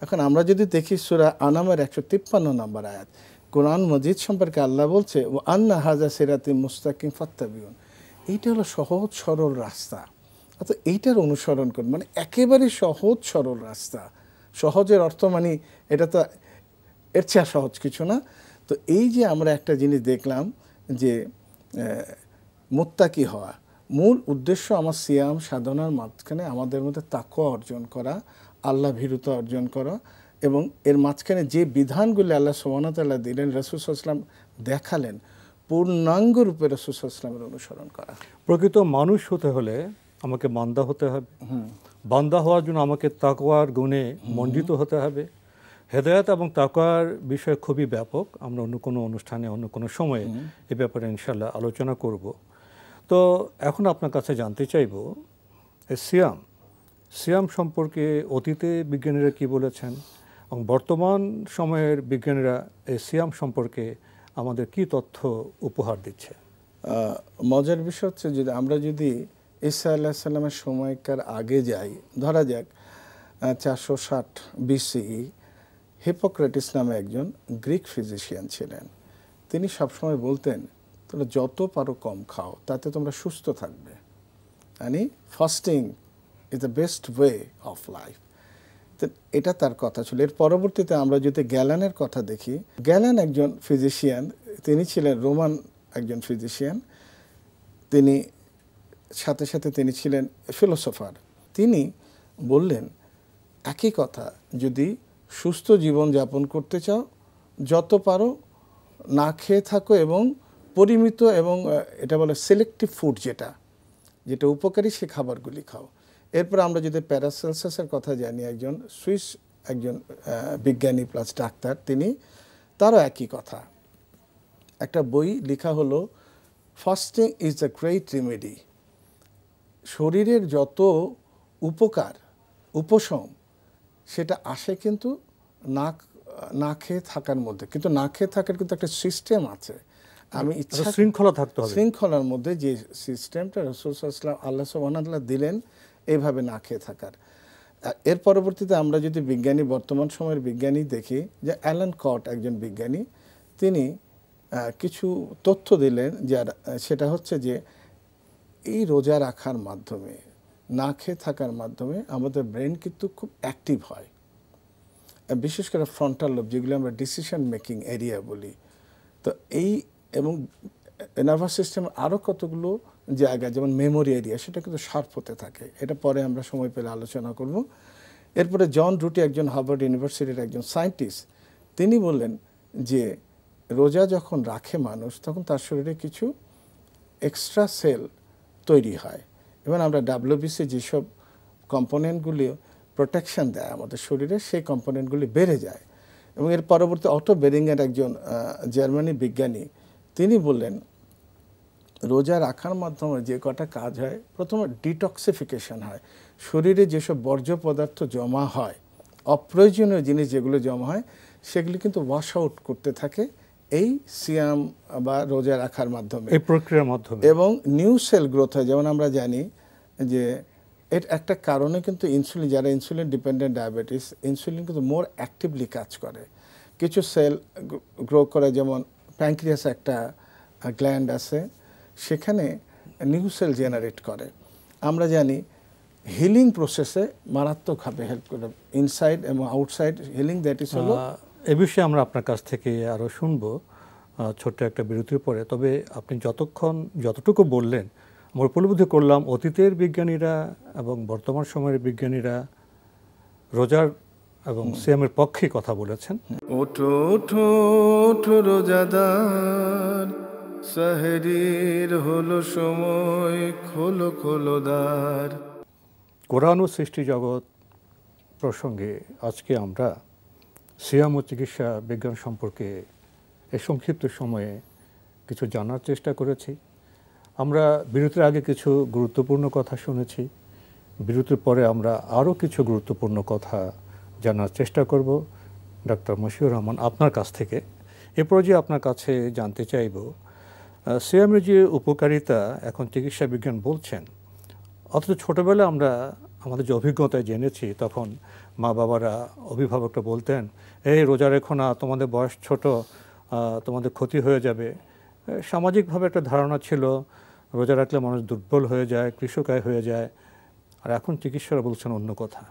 S6: এখন আমরা যদি দেখি সূরা আনামের 153 নম্বর আয়াত, কোরআন মজিদ সম্পর্কে আল্লাহ বলছে ও আন্না হাযা সিরাতি মুস্তাকিম ফাত্তাবিউন, এইটা হলো সহজ সরল রাস্তা, অর্থাৎ এইটার অনুসরণ করুন। মানে একেবারে সহজ সরল রাস্তা। সহজের অর্থ মানে এটা তো এর চেয়ে সহজ কিছু না। তো এই যে আমরা একটা জিনিস দেখলাম যে মুত্তাকি হওয়া, মূল উদ্দেশ্য আমার সিয়াম সাধনার মাঝখানে আমাদের মধ্যে তাকওয়া অর্জন করা, আল্লাহ ভীরুতা অর্জন করা, এবং এর মাঝখানে যে বিধানগুলি আল্লাহ সুবহানাহু ওয়া তাআলা দিলেন, রাসূল সাল্লাল্লাহু আলাইহি ওয়াসাল্লাম দেখালেন, পূর্ণাঙ্গ রূপে রাসূল সাল্লাল্লাহু আলাইহি ওয়াসাল্লামের অনুসরণ করা।
S2: প্রকৃত মানুষ হতে হলে আমাকে বান্দা হতে হবে, বান্দা হওয়ার জন্য আমাকে তাকওয়ার গুণে মণ্ডিত হতে হবে। হেদায়েত এবং তাকওয়ার বিষয় খুবই ব্যাপক, আমরা অন্য কোনো অনুষ্ঠানে অন্য কোনো সময়ে এ ব্যাপারে ইনশাআল্লাহ আলোচনা করব। তো এখন আপনার কাছে জানতে চাইব সিয়াম সম্পর্কে অতীতে বিজ্ঞানীরা কি বলেছেন এবং বর্তমান সময়ের বিজ্ঞানীরা এই সিয়াম সম্পর্কে আমাদের কি তথ্য উপহার দিচ্ছে।
S6: মজার বিষয় হচ্ছে, যদি আমরা ঈসা আলাইহিস সালামের সময়কার আগে যাই, ধরা যাক 460 BCE, হিপোক্রেটিস নামে একজন গ্রিক ফিজিশিয়ান ছিলেন। তিনি সবসময় বলতেন তোমরা যত পারো কম খাও, তাতে তোমরা সুস্থ থাকবে। মানে fasting is the best way of life. তো এটা তার কথা ছিল। এর পরবর্তীতে আমরা যদি গ্যালেনের কথা দেখি, গ্যালেন একজন ফিজিশিয়ান, তিনি ছিলেন রোমান একজন ফিজিশিয়ান, তিনি সাথে সাথে তিনি ছিলেন ফিলোসোফার। তিনি বললেন একই কথা, যদি সুস্থ জীবন যাপন করতে চাও যত পারো না খেয়ে থাকো এবং পরিমিত এবং এটা বলে সিলেক্টিভ ফুড, যেটা উপকারী সে খাবারগুলি খাও। এরপর আমরা যদি প্যারাসেলসাসের কথা জানি, একজন সুইস একজন বিজ্ঞানী প্লাস ডাক্তার, তারও একই কথা। একটা বই লেখা হলো fasting is the great remedy. শরীরের যত উপকার উপশম সেটা আসে কিন্তু না খেয়ে থাকার মধ্যে। কিন্তু না খেয়ে থাকার কিন্তু একটা সিস্টেম আছে। আমি ইচ্ছা
S2: শৃঙ্খলা থাকতে হবে।
S6: শৃঙ্খলার মধ্যে যে সিস্টেমটা রাসূল সাল্লাল্লাহু আলাইহি ওয়াসাল্লাম আল্লাহ সুবহানাহু ওয়া তাআলা দিলেন এইভাবে না খেয়ে থাকার। এর পরবর্তীতে আমরা যদি বিজ্ঞানী, বর্তমান সময়ের বিজ্ঞানী দেখি, যে অ্যালান কট একজন বিজ্ঞানী, তিনি কিছু তথ্য দিলেন, যার সেটা হচ্ছে যে এই রোজা রাখার মাধ্যমে, না খেয়ে থাকার মাধ্যমে আমাদের ব্রেন কিন্তু খুব অ্যাক্টিভ হয়। বিশেষ করে ফ্রন্টাল লোব, যেগুলো আমরা ডিসিশন মেকিং এরিয়া বলি। তো এই এবং নার্ভাস সিস্টেমের আরও কতগুলো জায়গা, যেমন মেমোরি এরিয়া, সেটা কিন্তু শার্প হতে থাকে। এটা পরে আমরা সময় পেলে আলোচনা করব। এরপরে জন রুটি একজন হার্ভার্ড ইউনিভার্সিটির একজন সায়েন্টিস্ট, তিনি বললেন যে রোজা যখন রাখে মানুষ, তখন তার শরীরে কিছু এক্সট্রা সেল তৈরি হয়। এবং আমরা WBC যেসব কম্পোনেন্টগুলি প্রোটেকশন দেয় আমাদের শরীরে, সেই কম্পোনেন্টগুলি বেড়ে যায়। এবং এর পরবর্তী অটো বেরিংয়ের একজন জার্মানি বিজ্ঞানী, তিনি বললেন রোজা রাখার মাধ্যমে যে কটা কাজ হয়, প্রথমে ডিটক্সিফিকেশন হয়। শরীরে যেসব বর্জ্য পদার্থ জমা হয়, অপ্রয়োজনীয় জিনিস যেগুলো জমা হয়, সেগুলি কিন্তু ওয়াশ আউট করতে থাকে এই সিয়াম বা রোজা রাখার মাধ্যমে,
S2: এই প্রক্রিয়ার মাধ্যমে।
S6: এবং নিউ সেল গ্রোথ হয়। যেমন আমরা জানি যে এর একটা কারণে কিন্তু ইনসুলিন, যারা ইনসুলিন ডিপেন্ডেন্ট ডায়াবেটিস, ইনসুলিন কিন্তু মোর অ্যাক্টিভলি কাজ করে। কিছু সেল গ্রো করে, যেমন প্যানক্রিয়াস একটা গ্ল্যান্ড আছে, সেখানে নিউ সেল জেনারেট করে। আমরা জানি হিলিং প্রসেসে মারাত্মকভাবে হেল্প করে, ইনসাইড এবং আউটসাইড হিলিং, দ্যাট ইজ হলো।
S2: এ বিষয়ে আমরা আপনার কাছ থেকে আরও শুনবো ছোট্ট একটা বিরতির পরে। তবে আপনি যতটুকু বললেন, আমরা উপলব্ধি করলাম অতীতের বিজ্ঞানীরা এবং বর্তমান সময়ের বিজ্ঞানীরা রোজার এবং সিয়ামের পক্ষে কথা বলেছেন।
S1: ওঠো ওঠো ওঠো রোজাদার, সাহরির হলো সময়, খোলো খোলো দ্বার।
S2: কোরআন ও সৃষ্টি জগৎ প্রসঙ্গে আজকে আমরা সিয়াম ও চিকিৎসা বিজ্ঞান সম্পর্কে এই সংক্ষিপ্ত সময়ে কিছু জানার চেষ্টা করেছি। আমরা বিরতির আগে কিছু গুরুত্বপূর্ণ কথা শুনেছি, বিরতির পরে আমরা আরও কিছু গুরুত্বপূর্ণ কথা জানার চেষ্টা করব ডক্টর মশিউর রহমান আপনার কাছ থেকে। এরপর যে আপনার কাছে জানতে চাইব, সিয়ামের যে উপকারিতা এখন চিকিৎসা বিজ্ঞান বলছেন, অথচ ছোটোবেলায় আমরা আমাদের যে অভিজ্ঞতায় জেনেছি, তখন মা বাবারা, অভিভাবকরা বলতেন, এই রোজা রেখো না, তোমাদের বয়স ছোট, তোমাদের ক্ষতি হয়ে যাবে। সামাজিকভাবে একটা ধারণা ছিল রোজা রাখলে মানুষ দুর্বল হয়ে যায়, কৃশকায় হয়ে যায়। আর এখন চিকিৎসকরা বলছেন অন্য কথা।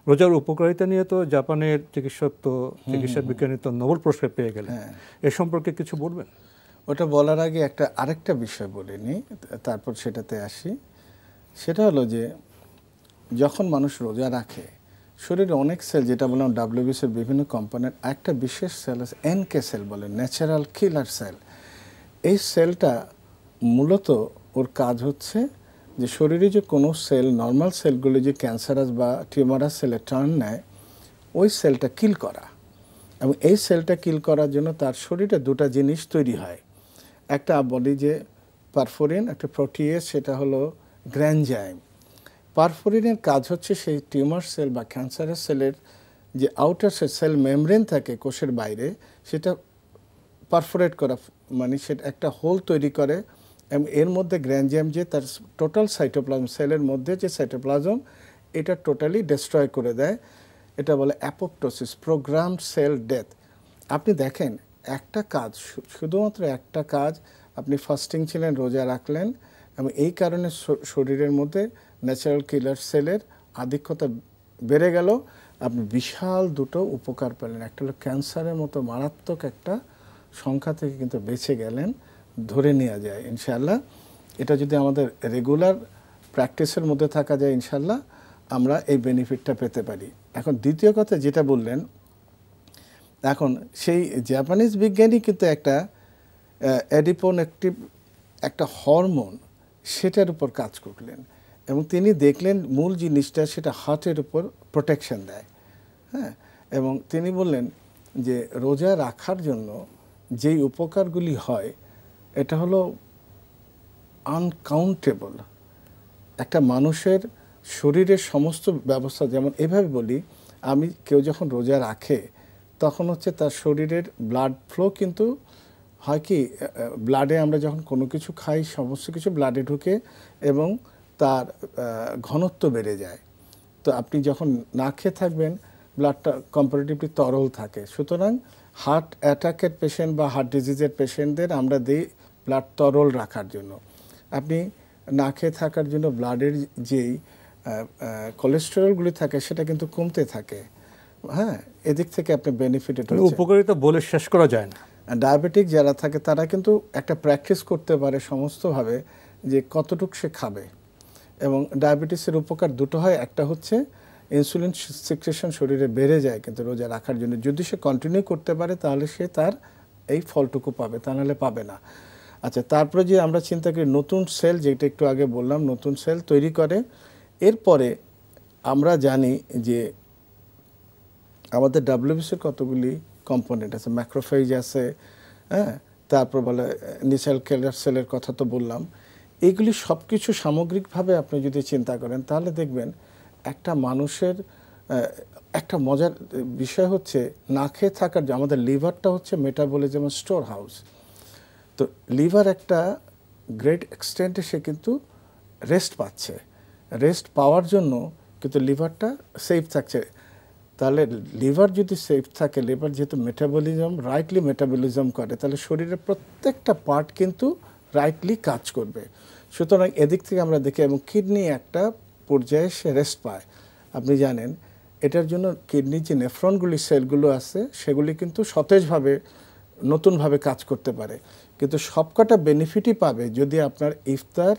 S2: রোজার উপকারিতা নিয়ে তো জাপানের চিকিৎসা বিজ্ঞানী তো নোবেল পুরস্কার পেয়ে গেলেন। এ সম্পর্কে কিছু বলবেন?
S6: ওটা বলার আগে আরেকটা বিষয় বলিনি, তারপর সেটাতে আসি। সেটা হলো যে যখন মানুষ রোজা রাখে, শরীরে অনেক সেল, যেটা বললাম WBCর বিভিন্ন কম্পোনেন্ট, একটা বিশেষ সেল আছে NK সেল বলে, ন্যাচারাল কিলার সেল। এই সেলটা মূলত ওর কাজ হচ্ছে যে শরীরে যে কোনো সেল, নর্মাল সেলগুলো যে ক্যান্সারাস বা টিউমারাস সেলে টার্ন নেয়, ওই সেলটা কিল করা। এবং এই সেলটা কিল করার জন্য তার শরীরে দুটো জিনিস তৈরি হয়। একটা বলি যে পারফোরিন, একটা প্রোটিয়েজ, সেটা হলো গ্র্যানজাইম। পারফোরিনের কাজ হচ্ছে সেই টিউমার সেল বা ক্যান্সারাস সেলের যে আউটার সেল মেমব্রেন থাকে কোষের বাইরে, সেটা পারফোরেট করা, মানে সেটা একটা হোল তৈরি করে। এবং এর মধ্যে গ্র্যানজাইম যে তার টোটাল সাইটোপ্লাজম, সেলের মধ্যে যে সাইটোপ্লাজম, এটা টোটালি ডিস্ট্রয় করে দেয়। এটা বলে অ্যাপোপ্টোসিস, প্রোগ্রামড সেল ডেথ। আপনি দেখেন একটা কাজ, শুধুমাত্র একটা কাজ, আপনি ফাস্টিং ছিলেন, রোজা রাখলেন, এবং এই কারণে শরীরের মধ্যে ন্যাচারাল কিলার সেলের আধিক্যতা বেড়ে গেল, আপনি বিশাল দুটো উপকার পেলেন। একটা হলো ক্যান্সারের মতো মারাত্মক একটা সংখ্যা থেকে কিন্তু বেঁচে গেলেন, ধরে নেওয়া যায় ইনশাআল্লাহ। এটা যদি আমাদের রেগুলার প্র্যাকটিসের মধ্যে থাকা যায়, ইনশাআল্লাহ আমরা এই বেনিফিটটা পেতে পারি। এখন দ্বিতীয় কথা যেটা বললেন, এখন সেই জাপানিজ বিজ্ঞানী কিন্তু একটা অ্যাডিপোনেক্টিভ একটা হরমোন, সেটার উপর কাজ করলেন। এবং তিনি দেখলেন মূল জিনিসটা সেটা হার্টের উপর প্রোটেকশন দেয়। হ্যাঁ, এবং তিনি বললেন যে রোজা রাখার জন্য যেই উপকারগুলি হয় এটা হলো আনকাউন্টেবল। একটা মানুষের শরীরের সমস্ত ব্যবস্থা, যেমন এভাবে বলি, কেউ যখন রোজা রাখে তখন হচ্ছে তার শরীরের ব্লাড ফ্লো কিন্তু হয় কি, ব্লাডে আমরা যখন কোনো কিছু খাই সমস্ত কিছু ব্লাডে ঢুকে এবং তার ঘনত্ব বেড়ে যায়। তো আপনি যখন না খেয়ে থাকবেন ব্লাডটা কম্পারেটিভলি তরল থাকে। সুতরাং হার্ট অ্যাটাকের পেশেন্ট বা হার্ট ডিজিজের পেশেন্টদের আমরা দিই ব্লাড তরল রাখার জন্য। আপনি না খেয়ে থাকার জন্য ব্লাডের যেই কোলেস্টেরলগুলি থাকে সেটা কিন্তু কমতে থাকে। হ্যাঁ, এদিক থেকে আপনি বেনিফিটেড হচ্ছে।
S2: উপকারিতা বলে শেষ করা যায় না।
S6: ডায়াবেটিক যারা থাকে তারা কিন্তু একটা প্র্যাকটিস করতে পারে সমস্তভাবে যে কতটুকু সে খাবে। এবং ডায়াবেটিসের উপকার দুটো হয়, একটা হচ্ছে ইনসুলিন সিক্রেশন শরীরে বেড়ে যায় কিন্তু রোজা রাখার জন্য। যদি সে কন্টিনিউ করতে পারে তাহলে সে তার এই ফলটুকু পাবে, তা নাহলে পাবে না। আচ্ছা, তারপরে যে আমরা চিন্তা করি নতুন সেল, যেটা একটু আগে বললাম, নতুন সেল তৈরি করে। এরপরে আমরা জানি যে আমাদের ডাব্লিউবিসির কতগুলি কম্পোনেন্ট আছে, ম্যাক্রোফেজ আছে, হ্যাঁ, তারপর বলে নিসেল কেলার সেলের কথা তো বললাম। এইগুলি সব কিছু সামগ্রিকভাবে আপনি যদি চিন্তা করেন তাহলে দেখবেন একটা মানুষের একটা মজার বিষয় হচ্ছে না খেয়ে থাকার যে আমাদের লিভারটা হচ্ছে মেটাবলিজম স্টোর হাউস। তো লিভার একটা গ্রেট এক্সটেন্টে সে কিন্তু রেস্ট পাচ্ছে। রেস্ট পাওয়ার জন্য কিন্তু লিভারটা সেফ থাকছে। তাহলে লিভার যদি সেফ থাকে, লিভার যেহেতু রাইটলি মেটাবলিজম করে, তাহলে শরীরের প্রত্যেকটা পার্ট কিন্তু রাইটলি কাজ করবে। সুতরাং এদিক থেকে আমরা দেখি, এবং কিডনি একটা পর্যায়ে সে রেস্ট পায়। আপনি জানেন এটার জন্য কিডনির যে নেফ্রনগুলি সেলগুলো আছে সেগুলি কিন্তু সতেজভাবে নতুনভাবে কাজ করতে পারে। কিন্তু সবকটা বেনিফিটই পাবে যদি আপনার ইফতার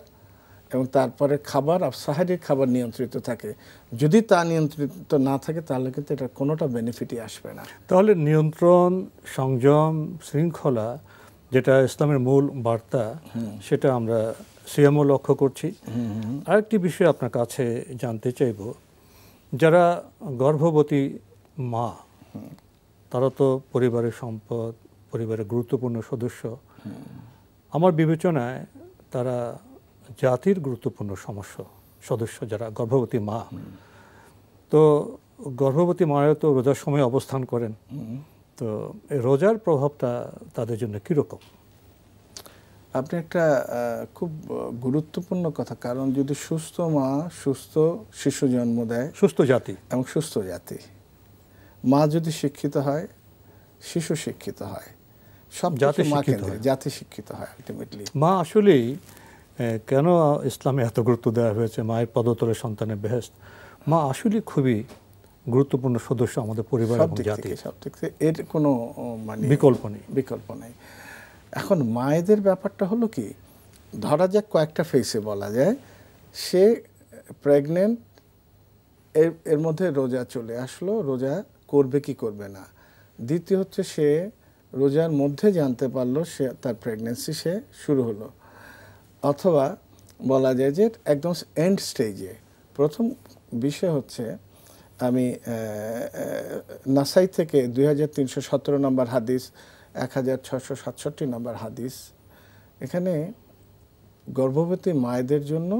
S6: এবং তারপরে খাবার আর সাহারির খাবার নিয়ন্ত্রিত থাকে। যদি তা নিয়ন্ত্রিত না থাকে তাহলে কিন্তু এটা কোনোটা বেনিফিটই আসবে না।
S2: তাহলে নিয়ন্ত্রণ, সংযম, শৃঙ্খলা যেটা ইসলামের মূল বার্তা, সেটা আমরা সিয়ামও লক্ষ্য করছি। আরেকটি বিষয় আপনার কাছে জানতে চাইব, যারা গর্ভবতী মা তারা তো পরিবারের সম্পদ, পরিবারের গুরুত্বপূর্ণ সদস্য। আমার বিবেচনায় তারা জাতির গুরুত্বপূর্ণ সদস্য যারা গর্ভবতী মা। তো গর্ভবতী মায়েরা তো রোজার সময় অবস্থান করেন, তো এই রোজার প্রভাবটা তাদের জন্য কীরকম?
S6: আপনি একটা খুব গুরুত্বপূর্ণ কথা, কারণ যদি সুস্থ মা সুস্থ শিশু জন্ম দেয়,
S2: সুস্থ জাতি
S6: এবং সুস্থ জাতি, মা যদি শিক্ষিত হয় শিশু শিক্ষিত হয়, সব
S2: জাতি শিক্ষিত হয়,
S6: জাতি শিক্ষিত হয় আলটিমেটলি।
S2: মা আসলেই কেন ইসলামে এত গুরুত্ব দেওয়া হয়েছে মায়ের পদতলে সন্তানের বেহেশত? মা আসলে খুবই গুরুত্বপূর্ণ সদস্য আমাদের পরিবার এবং জাতি।
S6: সব দিক থেকে এর কোনো মানে বিকল্প নেই। এখন মায়েদের ব্যাপারটা হলো কি, ধরা যাক কয়েকটা ফেসে বলা যায়, সে প্রেগনেন্ট, এর মধ্যে রোজা চলে আসলো, রোজা করবে কি করবে না। দ্বিতীয় হচ্ছে সে রোজার মধ্যে জানতে পারলো সে তার প্রেগনেন্সি সে শুরু হলো, অথবা বলা যায় যে একদম এন্ড স্টেজে। প্রথম বিষয় হচ্ছে, আমি নাসাই থেকে 2317 নম্বর হাদিস, 1667 নম্বর হাদিস, এখানে গর্ভবতী মায়েদের জন্য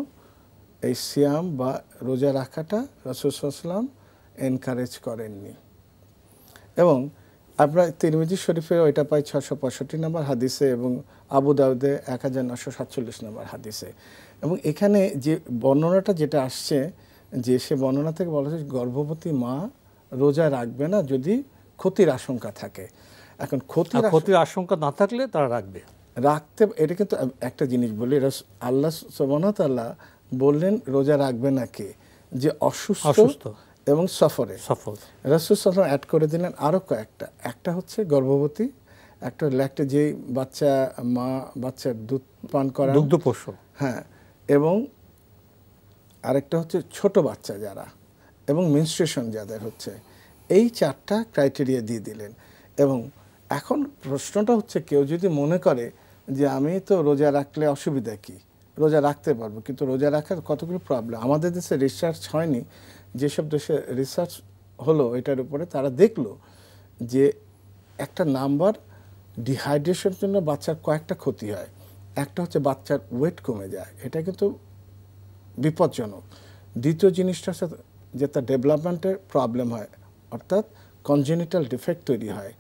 S6: এই সিয়াম বা রোজা রাখাটা রাসূল সাল্লাল্লাহু আলাইহি ওয়াসাল্লাম এনকারেজ করেননি। এবং আমরা তিরমিজি শরীফে ওইটা পাই 665 নম্বর হাদিসে, এবং আবু দাউদে 1947 নম্বর হাদিসে। এবং এখানে যে বর্ণনাটা যেটা আসছে, যে সে বর্ণনা থেকে বলা হচ্ছে গর্ভবতী মা রোজা রাখবে না যদি ক্ষতির আশঙ্কা থাকে। এখন ক্ষতির
S2: আশঙ্কা না থাকলে তারা রাখতে, এটা কিন্তু একটা জিনিস বলি, আল্লাহ সুবহানাহু ওয়া তাআলা বললেন রোজা রাখবে না কে, যে অসুস্থ এবং সফর রাসূল সাল্লাল্লাহু অ্যাড করে দিলেন আরও কয়েকটা। একটা হচ্ছে গর্ভবতী, একটা ল্যাকটে, যেই বাচ্চার দুধ পান করা, দুগ্ধপোষ্য,
S6: হ্যাঁ, এবং আরেকটা হচ্ছে ছোট বাচ্চা যারা, এবং মেনস্ট্রুয়েশন যাদের হচ্ছে, এই 4টা ক্রাইটেরিয়া দিয়ে দিলেন। এবং এখন প্রশ্নটা হচ্ছে, কেউ যদি মনে করে যে আমি তো রোজা রাখলে অসুবিধা কি, রোজা রাখতে পারবো, কিন্তু রোজা রাখার কতগুলো প্রবলেম। আমাদের দেশে রিসার্চ হয়নি, যেসব দেশে রিসার্চ হলো এটার উপরে, তারা দেখলো যে একটা নাম্বার ডিহাইড্রেশনের জন্য বাচ্চার কয়েকটা ক্ষতি হয়। একটা হচ্ছে বাচ্চার ওয়েট কমে যায়, এটা কিন্তু বিপজ্জনক। দ্বিতীয় জিনিসটা হচ্ছে যে তার ডেভেলপমেন্টের প্রবলেম হয়, অর্থাৎ কনজেনিটাল ডিফেক্ট তৈরি হয়,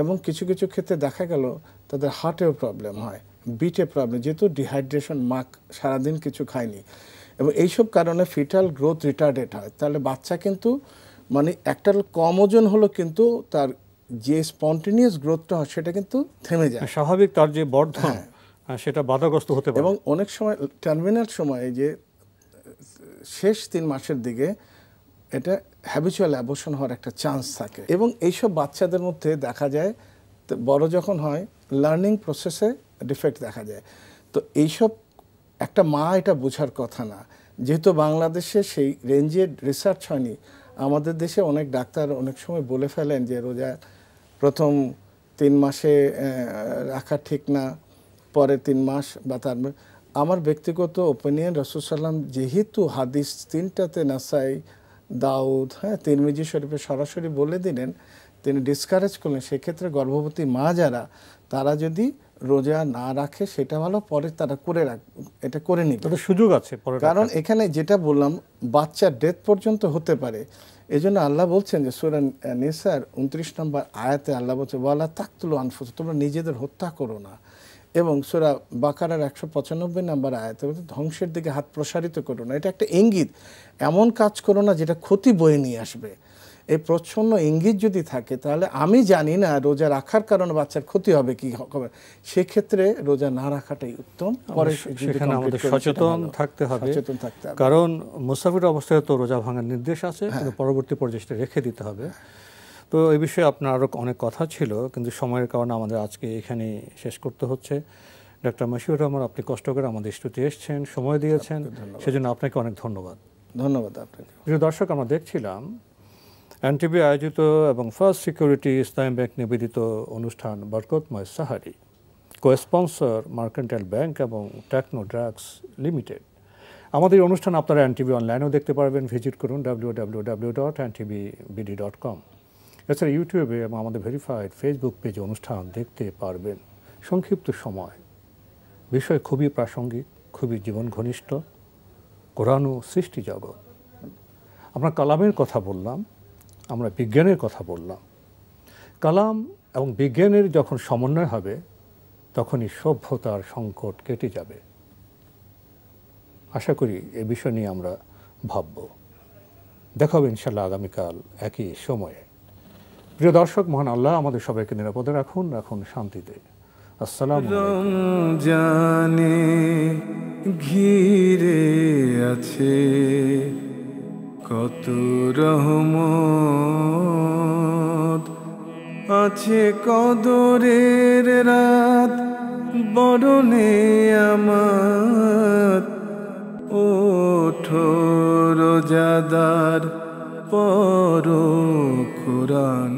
S6: এবং কিছু কিছু ক্ষেত্রে দেখা গেল তাদের হার্টেও প্রবলেম হয়, বিটে প্রবলেম, যেহেতু ডিহাইড্রেশন, মাক সারাদিন কিছু খায়নি, এবং এইসব কারণে ফিটাল গ্রোথ রিটার্ডেড হয়। তাহলে বাচ্চা কিন্তু মানে একটা কম ওজন হলো, কিন্তু তার যে স্পন্টেনিয়াস গ্রোথটা হয় সেটা কিন্তু থেমে যায়,
S2: স্বাভাবিক তার যে বর্ধন সেটা বাধাগ্রস্ত হতে পারে।
S6: এবং অনেক সময় টার্মিনাল সময়ে যে শেষ 3 মাসের দিকে এটা হ্যাবিচুয়াল অ্যাবর্শন হওয়ার একটা চান্স থাকে, এবং এইসব বাচ্চাদের মধ্যে দেখা যায় বড় যখন হয় লার্নিং প্রসেসে ডিফেক্ট দেখা যায়। তো এইসব একটা মা এটা বোঝার কথা না, যেহেতু বাংলাদেশে সেই রেঞ্জে রিসার্চ হয়নি। আমাদের দেশে অনেক ডাক্তার অনেক সময় বলে ফেলেন যে রোজা প্রথম 3 মাসে রাখা ঠিক না, পরে 3 মাস বা তার। আমার ব্যক্তিগত ওপিনিয়ন, রাসূল সাল্লাম যেহেতু হাদিস 3টাতে নাসাই, দাউদ, তিরমিজি শরীফে সরাসরি বলে দিলেন, তিনি ডিসকারেজ করলেন, সেক্ষেত্রে গর্ভবতী মা যারা, তারা যদি রোজা না রাখে সেটা ভালো, পরে তারা এটা করে নিবে,
S2: তাদের সুযোগ আছে পরে।
S6: কারণ এখানে যেটা বললাম বাচ্চার ডেথ পর্যন্ত হতে পারে। এই জন্য আল্লাহ বলছেন যে সূরা নিসার 29 নম্বর আয়াতে আল্লাহ বলছে, ওয়ালা তাকতুলু আনফুসাকুম, তোমরা নিজেদের হত্যা করো না। এবং সূরা বাকারার 195 নম্বর আয়াতে বলছে, ধ্বংসের দিকে হাত প্রসারিত করো না। এটা একটা ইঙ্গিত, এমন কাজ করো না যেটা ক্ষতি বয়ে নিয়ে আসবে। এই প্রচ্ছন্ন ইঙ্গিত যদি থাকে, তাহলে আমি জানি না রোজা রাখার কারণে বাচ্চার ক্ষতি হবে কি হবে, সেক্ষেত্রে রোজা না রাখাটাই উত্তম। পরে
S2: সেখানে আমাদের সচেতন থাকতে হবে, কারণ মুসাফির অবস্থায় তো রোজা ভাঙার নির্দেশ আছে, কিন্তু পরবর্তী পর্যায়ে সেটা রেখে দিতে হবে। তো এই বিষয়ে আপনার আরও অনেক কথা ছিল, কিন্তু সময়ের কারণে আমাদের আজকে এখানে শেষ করতে হচ্ছে। ডক্টর মশিউর রহমান, আপনি কষ্ট করে আমাদের স্টুডিওতে এসেছেন, সময় দিয়েছেন, সেজন্য আপনাকে অনেক ধন্যবাদ।
S6: ধন্যবাদ আপনাকে।
S2: প্রিয় দর্শক, আমরা দেখছিলাম এনটিভি আয়োজিত এবং ফার্স্ট সিকিউরিটি ইসলামী ব্যাংক নিবেদিত অনুষ্ঠান বরকতময় সাহারি, কো-স্পন্সর মার্কেন্টাইল ব্যাংক এবং টেকনো ড্রাগস লিমিটেড। আমাদের অনুষ্ঠান আপনারা এনটিভি অনলাইনেও দেখতে পারবেন, ভিজিট করুন www.ntvbd.com। এছাড়া ইউটিউবে এবং আমাদের ভেরিফাইড ফেসবুক পেজে অনুষ্ঠান দেখতে পারবেন। সংক্ষিপ্ত সময়, বিষয় খুবই প্রাসঙ্গিক, খুবই জীবন ঘনিষ্ঠ, কোরআন ও সৃষ্টি জগৎ। আমরা কালামের কথা বললাম, আমরা বিজ্ঞানের কথা বললাম। কালাম এবং বিজ্ঞানের যখন সমন্বয় হবে, তখনই সভ্যতার সংকট কেটে যাবে। আশা করি এ বিষয় নিয়ে আমরা ভাবব। দেখা হবে ইনশাল্লাহ আগামীকাল একই সময়ে। প্রিয় দর্শক, মহান আল্লাহ আমাদের সবাইকে নিরাপদে রাখুন, রাখুন শান্তিতে। আসসালামু আলাইকুম।
S1: রমজানে ঘিরে আছে কত রহমত, আছে কদরের রাত বরণে আমার। ওঠো রোজাদার, পড়ো কোরআন।